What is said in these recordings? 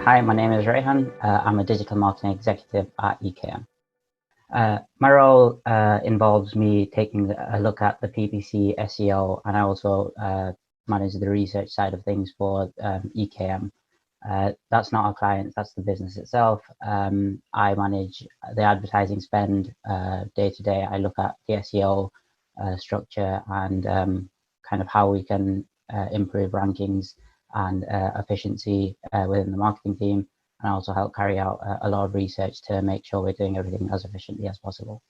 Hi, my name is Rayhan. I'm a digital marketing executive at EKM. My role involves me taking a look at the PPC SEO, and I also manage the research side of things for EKM. That's not our clients, that's the business itself. I manage the advertising spend day to day. I look at the SEO structure and kind of how we can improve rankings and efficiency within the marketing team, and also help carry out a lot of research to make sure we're doing everything as efficiently as possible.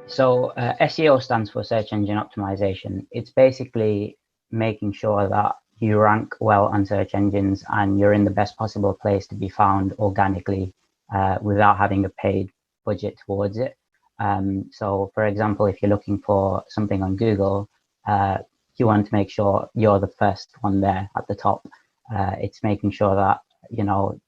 So SEO stands for search engine optimization. It's basically making sure that you rank well on search engines and you're in the best possible place to be found organically without having a paid budget towards it. So for example, if you're looking for something on Google, you want to make sure you're the first one there at the top. It's making sure that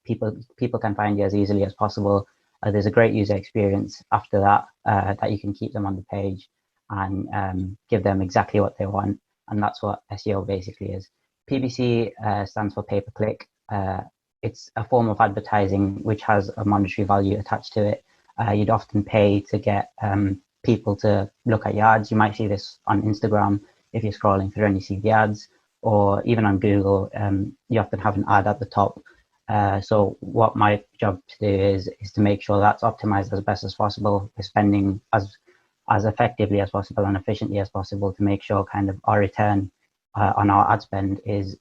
people can find you as easily as possible. There's a great user experience after that, that you can keep them on the page and give them exactly what they want. And that's what SEO basically is. PPC stands for pay-per-click. It's a form of advertising which has a monetary value attached to it. You'd often pay to get people to look at your ads. You might see this on Instagram if you're scrolling through and you see the ads, or even on Google, you often have an ad at the top. So what my job to do is to make sure that's optimized as best as possible. We're spending as effectively as possible and efficiently as possible to make sure kind of our return on our ad spend is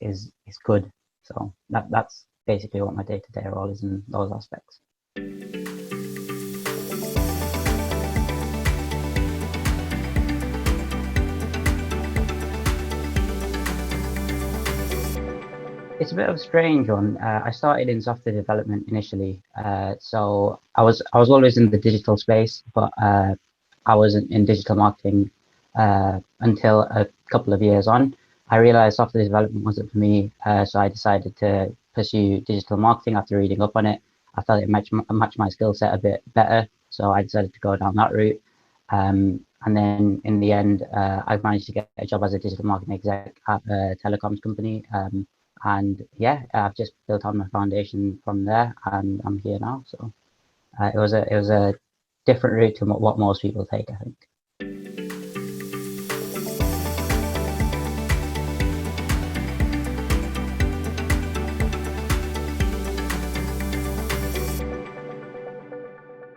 good. So that's basically what my day-to-day role is in those aspects. It's a bit of a strange one. I started in software development initially, so I was always in the digital space, but I wasn't in digital marketing until a couple of years on. I realized software development wasn't for me, so I decided to pursue digital marketing after reading up on it. I felt it matched my skill set a bit better, so I decided to go down that route. And then in the end, I've managed to get a job as a digital marketing exec at a telecoms company. And yeah, I've just built on my foundation from there, and I'm here now. So it was a different route to what most people take, I think.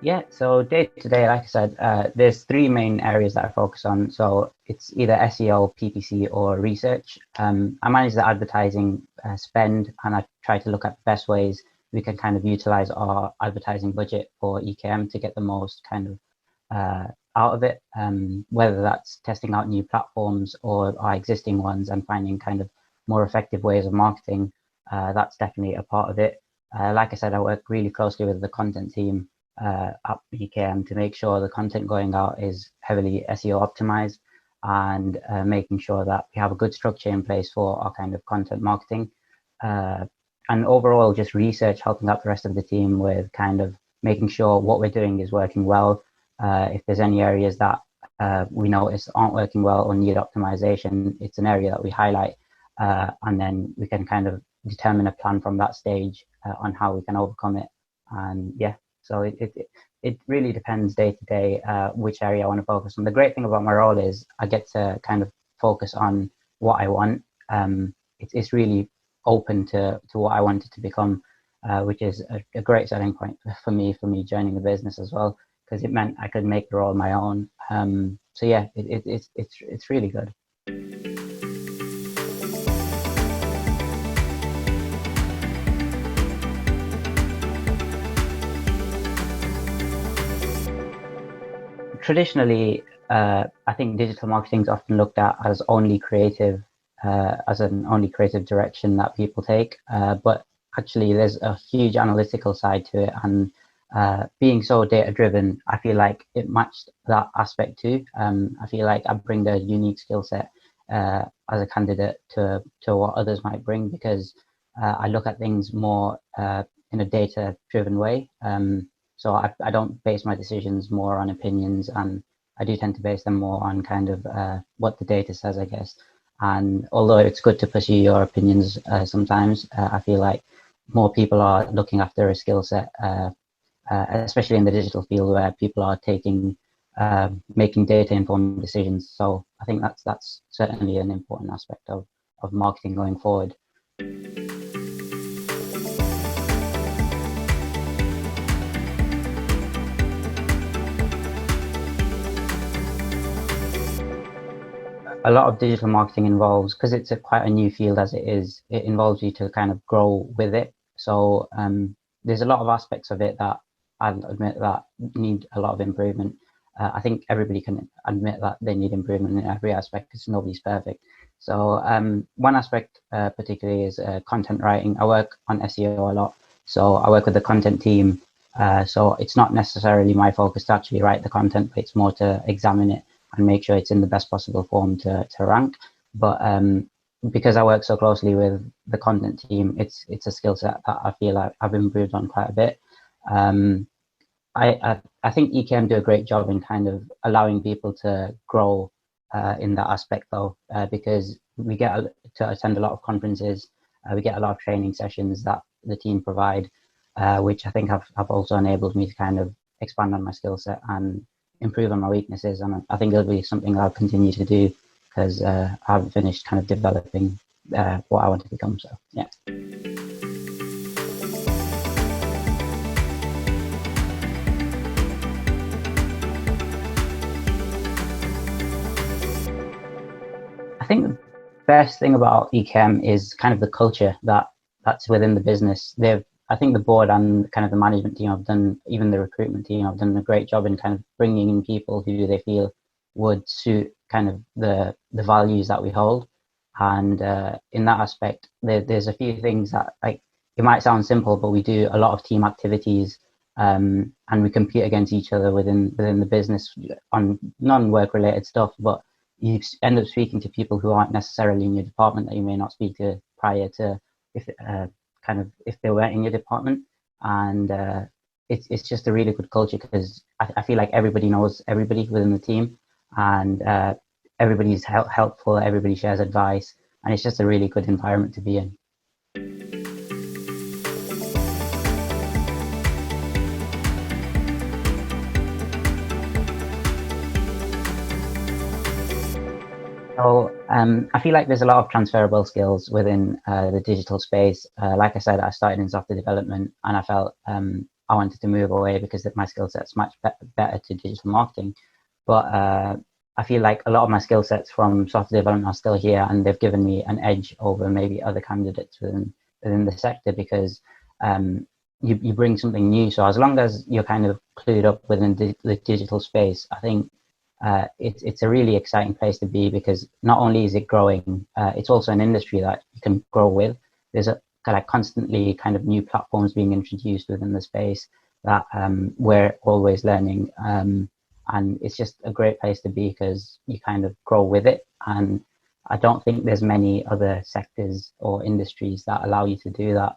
Yeah, so day to day, like I said, there's three main areas that I focus on. So it's either SEO, PPC, or research. I manage the advertising spend, and I try to look at the best ways we can kind of utilize our advertising budget for EKM to get the most kind of out of it, whether that's testing out new platforms or our existing ones and finding kind of more effective ways of marketing. That's definitely a part of it. Like I said, I work really closely with the content team at EKM to make sure the content going out is heavily SEO optimized, and making sure that we have a good structure in place for our kind of content marketing. And overall, just research, helping out the rest of the team with kind of making sure what we're doing is working well. If there's any areas that we notice aren't working well or need optimization, it's an area that we highlight, and then we can kind of determine a plan from that stage on how we can overcome it. And yeah, so it really depends day to day which area I want to focus on. The great thing about my role is I get to kind of focus on what I want. It's really open to what I wanted to become, which is a great selling point for me joining the business as well, because it meant I could make the role my own. So yeah, it's really good. Traditionally, I think digital marketing is often looked at as only creative, as an only creative direction that people take. But actually, there's a huge analytical side to it, and being so data driven, I feel like it matched that aspect too. I feel like I bring the unique skill set as a candidate to what others might bring, because I look at things more in a data driven way. So I don't base my decisions more on opinions, and I do tend to base them more on kind of what the data says, I guess. And although it's good to pursue your opinions sometimes, I feel like more people are looking after a skill set, especially in the digital field where people are making data informed decisions. So I think that's certainly an important aspect of marketing going forward. A lot of digital marketing involves, because it's quite a new field as it is, it involves you to kind of grow with it. So there's a lot of aspects of it that I'll admit that need a lot of improvement. I think everybody can admit that they need improvement in every aspect because nobody's perfect. So one aspect particularly is content writing. I work on SEO a lot. So I work with the content team. So it's not necessarily my focus to actually write the content, but it's more to examine it and make sure it's in the best possible form to rank. But because I work so closely with the content team, it's a skill set that I feel like I've improved on quite a bit. I think EKM do a great job in kind of allowing people to grow in that aspect though, because we get to attend a lot of conferences, we get a lot of training sessions that the team provide, which I think have also enabled me to kind of expand on my skill set and improve on my weaknesses. And I think it'll be something I'll continue to do because I haven't finished kind of developing what I want to become. So yeah. I think the best thing about EKM is kind of the culture that's within the business. I think the board and kind of the management team have done, even the recruitment team have done a great job in kind of bringing in people who they feel would suit kind of the values that we hold. And in that aspect, there's a few things that, like, it might sound simple, but we do a lot of team activities, and we compete against each other within the business on non-work related stuff. But you end up speaking to people who aren't necessarily in your department that you may not speak to prior to, if they were in your department. And it's just a really good culture because I feel like everybody knows everybody within the team, and everybody's helpful, everybody shares advice, and it's just a really good environment to be in. So I feel like there's a lot of transferable skills within the digital space. Like I said, I started in software development, and I felt I wanted to move away because my skill set's much better to digital marketing. But I feel like a lot of my skill sets from software development are still here, and they've given me an edge over maybe other candidates within the sector because you bring something new. So as long as you're kind of clued up within the digital space, I think it's a really exciting place to be because not only is it growing, it's also an industry that you can grow with. There's constantly kind of new platforms being introduced within the space that we're always learning, and it's just a great place to be because you kind of grow with it. And I don't think there's many other sectors or industries that allow you to do that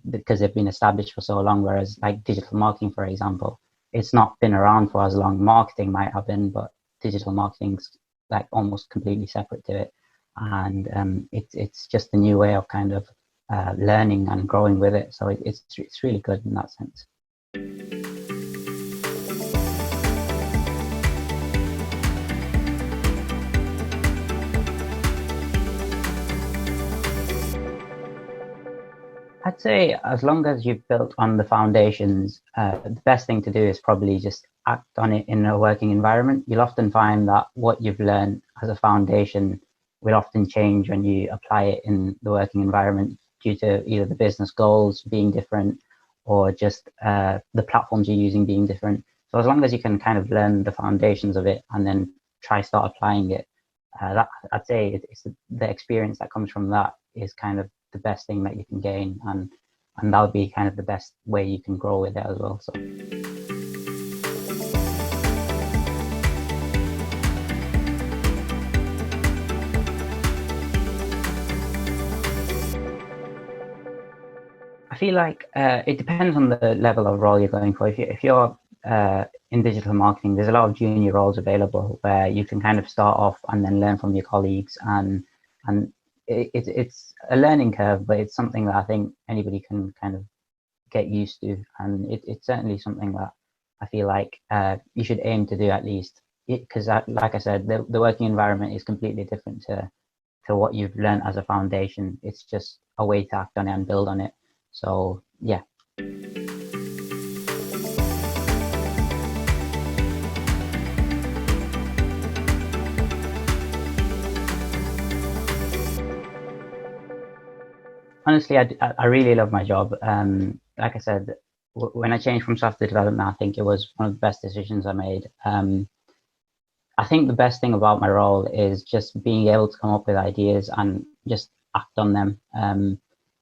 because they've been established for so long. Whereas like digital marketing, for example, it's not been around for as long. Marketing might have been, but digital marketing's like almost completely separate to it. And it's just a new way of kind of learning and growing with it. So it's really good in that sense. I'd say as long as you've built on the foundations, the best thing to do is probably just act on it in a working environment. You'll often find that what you've learned as a foundation will often change when you apply it in the working environment due to either the business goals being different or just the platforms you're using being different. So as long as you can kind of learn the foundations of it and then start applying it, that I'd say it's the experience that comes from that is kind of the best thing that you can gain, and that would be kind of the best way you can grow with it as well. So I feel like it depends on the level of role you're going for. If you're in digital marketing, there's a lot of junior roles available where you can kind of start off and then learn from your colleagues, and it's a learning curve, but it's something that I think anybody can kind of get used to, and it's certainly something that I feel like you should aim to do at least, because like I said, the working environment is completely different to what you've learned as a foundation. It's just a way to act on it and build on it. So yeah. Honestly, I really love my job. Like I said, when I changed from software development, I think it was one of the best decisions I made. I think the best thing about my role is just being able to come up with ideas and just act on them.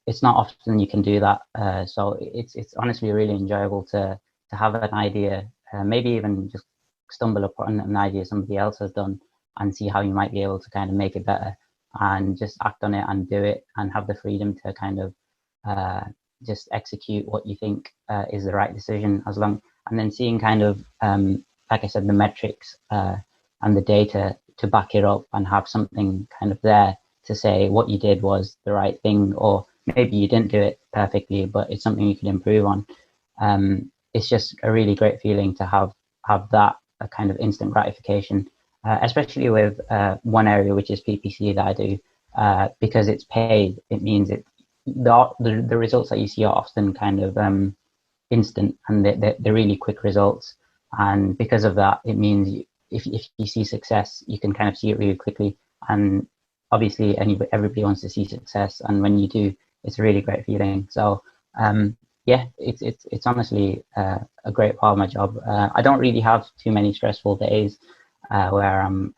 It's not often you can do that, so it's honestly really enjoyable to have an idea, maybe even just stumble upon an idea somebody else has done and see how you might be able to kind of make it better, and just act on it and do it and have the freedom to kind of just execute what you think is the right decision, as long, and then seeing kind of like I said, the metrics and the data to back it up and have something kind of there to say what you did was the right thing, or maybe you didn't do it perfectly, but it's something you can improve on. It's just a really great feeling to have that a kind of instant gratification, especially with one area, which is PPC that I do, because it's paid. It means the results that you see are often kind of instant, and they're really quick results. And because of that, it means if you see success, you can kind of see it really quickly. And obviously, everybody wants to see success, and when you do, it's a really great feeling. So yeah, it's honestly a great part of my job. I don't really have too many stressful days where I'm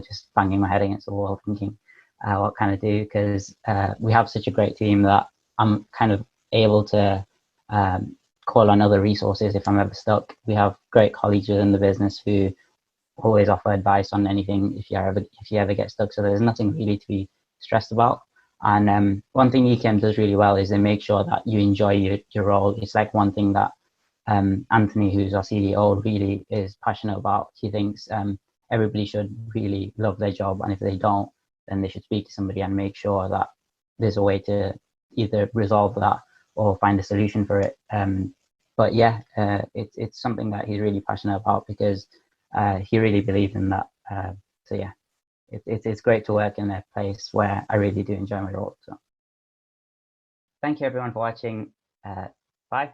just banging my head against the wall thinking what can I do, because we have such a great team that I'm kind of able to call on other resources if I'm ever stuck. We have great colleagues within the business who always offer advice on anything if you ever get stuck. So there's nothing really to be stressed about. And one thing EKM does really well is they make sure that you enjoy your role. It's like one thing that Anthony, who's our CDO, really is passionate about. He thinks everybody should really love their job, and if they don't, then they should speak to somebody and make sure that there's a way to either resolve that or find a solution for it. But yeah, it's something that he's really passionate about, because he really believes in that. So yeah, it's great to work in a place where I really do enjoy my role. So thank you everyone for watching. Bye.